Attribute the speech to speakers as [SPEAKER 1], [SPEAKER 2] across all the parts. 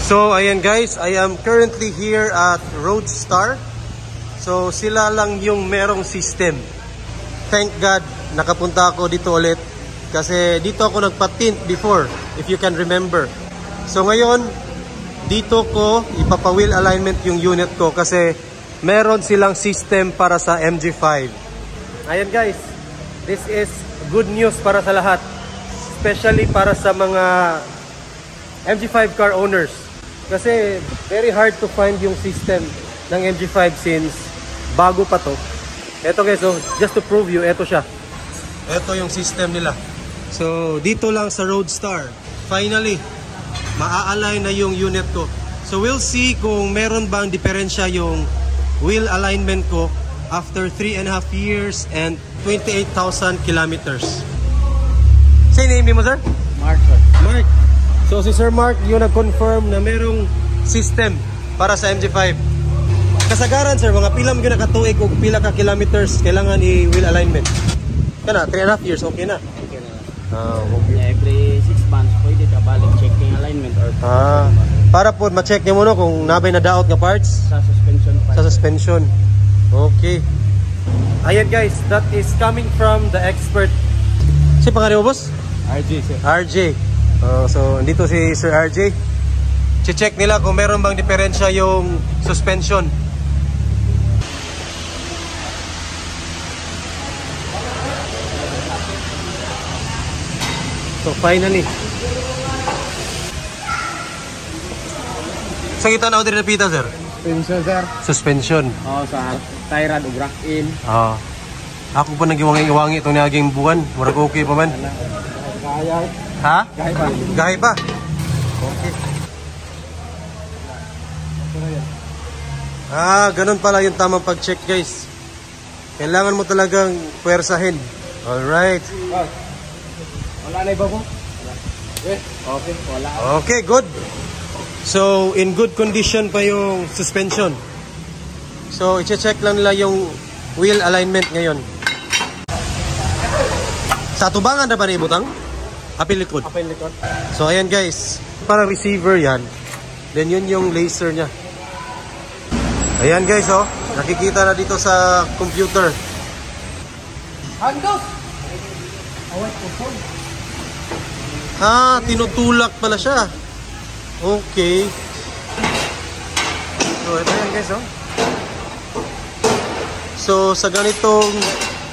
[SPEAKER 1] So ayan guys, I am currently here at Roadstar. So sila lang yung merong system. Thank God nakapunta ako dito ulit kasi dito ako nagpa-tint before, if you can remember. So ngayon dito ko ipapa-wheel alignment yung unit ko kasi meron silang system para sa MG5. Ayan guys, this is good news para sa lahat, especially para sa mga MG5 car owners. Kasi very hard to find yung system ng MG5 since bago pa to. Eto guys, so just to prove you, eto siya. Eto yung system nila. So dito lang sa Roadstar, finally, maa-align na yung unit ko. So we'll see kung meron bang diferensya yung wheel alignment ko after 3.5 years and 28,000 kilometers. Say name mo, sir?
[SPEAKER 2] Mark, sir.
[SPEAKER 1] Mark. So si Sir Mark yung nag-confirm na merong system para sa MG5. Kasagaran sir, mga pilam yun nakatuig o pila ka kilometers kailangan i-wheel alignment. Kana, 3.5 years, okay na?
[SPEAKER 2] Okay na.
[SPEAKER 1] Okay.
[SPEAKER 2] Every 6 months, pwede ka balik checking alignment or
[SPEAKER 1] para po ma-check niyo muna kung nabay na daot nga parts
[SPEAKER 2] sa suspension part.
[SPEAKER 1] sa suspension. Okay. Ayan guys, that is coming from the expert. Si pangalan mo boss?
[SPEAKER 2] RJ, sir.
[SPEAKER 1] RJ. So, andito si Sir RJ. Che-check nila kung meron bang diferensya yung suspension. So, finally. So, kita na order na pita, sir?
[SPEAKER 2] Suspension, sir.
[SPEAKER 1] Suspension.
[SPEAKER 2] Sa tie rod o rack in.
[SPEAKER 1] Ako pa nag-iwangi-iwangi itong naging buwan. Murag okay pa man.
[SPEAKER 2] Kaya.
[SPEAKER 1] Ha?
[SPEAKER 2] Gahi pa.
[SPEAKER 1] Gahi pa? Okay. Ganun pala yung tamang pag-check guys. Kailangan mo talagang puwersahin. Alright.
[SPEAKER 2] Wala na iba po? Okay, wala.
[SPEAKER 1] Okay, good. So, in good condition pa yung suspension. So, i-check lang nila yung wheel alignment ngayon. Sa tubangan na ba na ibutang? Apil likod.
[SPEAKER 2] Apil likod.
[SPEAKER 1] So ayan guys, parang receiver yan. Then yun yung laser nya. Ayan guys, oh, nakikita na dito sa computer.
[SPEAKER 2] Handos!
[SPEAKER 1] Tinutulak pala siya. Okay. So ito yan guys, oh. So sa ganitong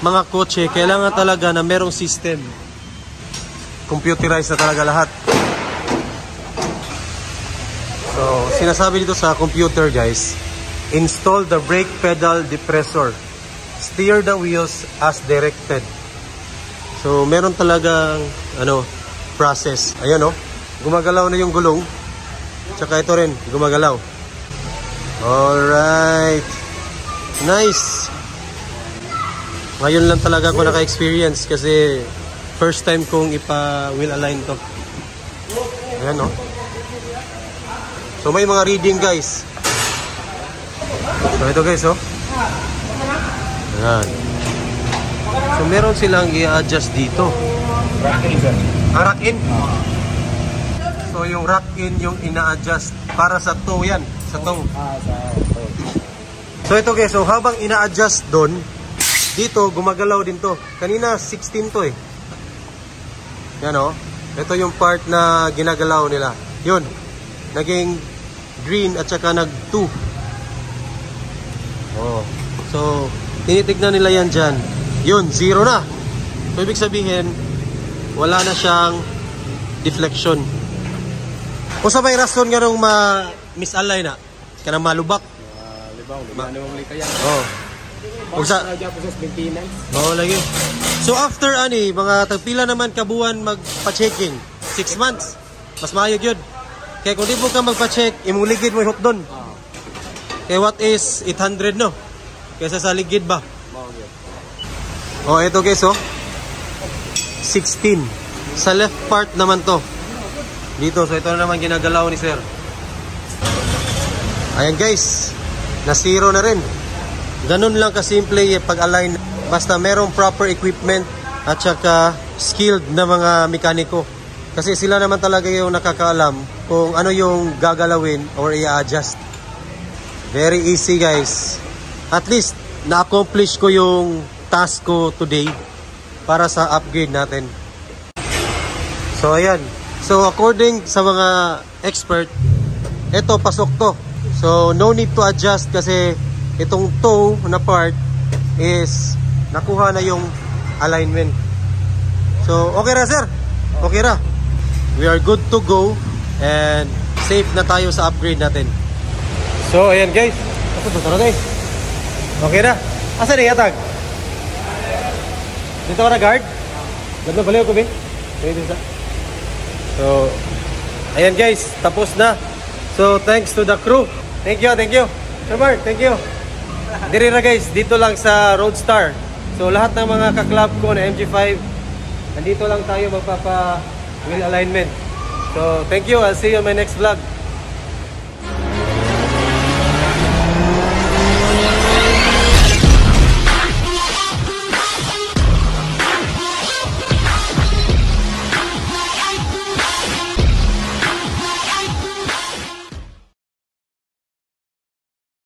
[SPEAKER 1] mga kotse, kailangan talaga na merong system. Computerized na talaga lahat. So, sinasabi dito sa computer guys, install the brake pedal depressor. Steer the wheels as directed. So, meron talagang process. Ayan gumagalaw na yung gulong. Tsaka ito rin, gumagalaw. Alright. Nice. Ngayon lang talaga ako naka-experience kasi first time kong ipa-wheel align to. Ayan So may mga reading guys. So ito guys Ayan. So meron silang i-adjust dito.
[SPEAKER 2] Rack in, sir.
[SPEAKER 1] Rack in? So yung rack in yung ina-adjust para sa toe yan. Sa toe. So ito guys, so habang ina-adjust doon, dito gumagalaw din to. Kanina 16 to Yan ito yung part na ginagalaw nila. Yun, naging green at saka nag-2. So, tinitignan nila yan dyan. Yun, 0 na. So, ibig sabihin, wala na siyang deflection. Kung sa may rason nga nung misalign na, ka na malubak.
[SPEAKER 2] Libaw, ulit kaya.
[SPEAKER 1] Lagi. So after mga tagpila naman kabuan magpa-checking, 6 months. Mas maayog yun. Kaya kung di mo ka magpa-check, imong ligid mo ihot doon. Kaya what is 800 kaysa sa ligid ba? Ito guys 16. Sa left part naman to. Dito, so ito na naman ginagalaw ni sir. Ayan guys, na 0 na rin. Ganun lang kasimple pag-align. Basta merong proper equipment at saka skilled na mga mekaniko. Kasi sila naman talaga yung nakakaalam kung ano yung gagalawin or i-adjust. Very easy guys. At least na-accomplish ko yung task ko today para sa upgrade natin. So ayan. So according sa mga expert, ito pasok to. So no need to adjust kasi itong toe na part is nakuha na yung alignment. So okay ra sir? Okay ra. We are good to go and safe na tayo sa upgrade natin. So ayan guys. Ako tara guys. Okay na. Asa ni atag? Dito ka na guard? Ganda baliw ko be. So ayan guys, tapos na. So thanks to the crew. Thank you. Sir Mark, thank you. Diri na guys, dito lang sa Roadstar. So lahat ng mga ka-club ko na MG5, nandito lang tayo magpapa wheel alignment. So thank you, I'll see you on my next vlog.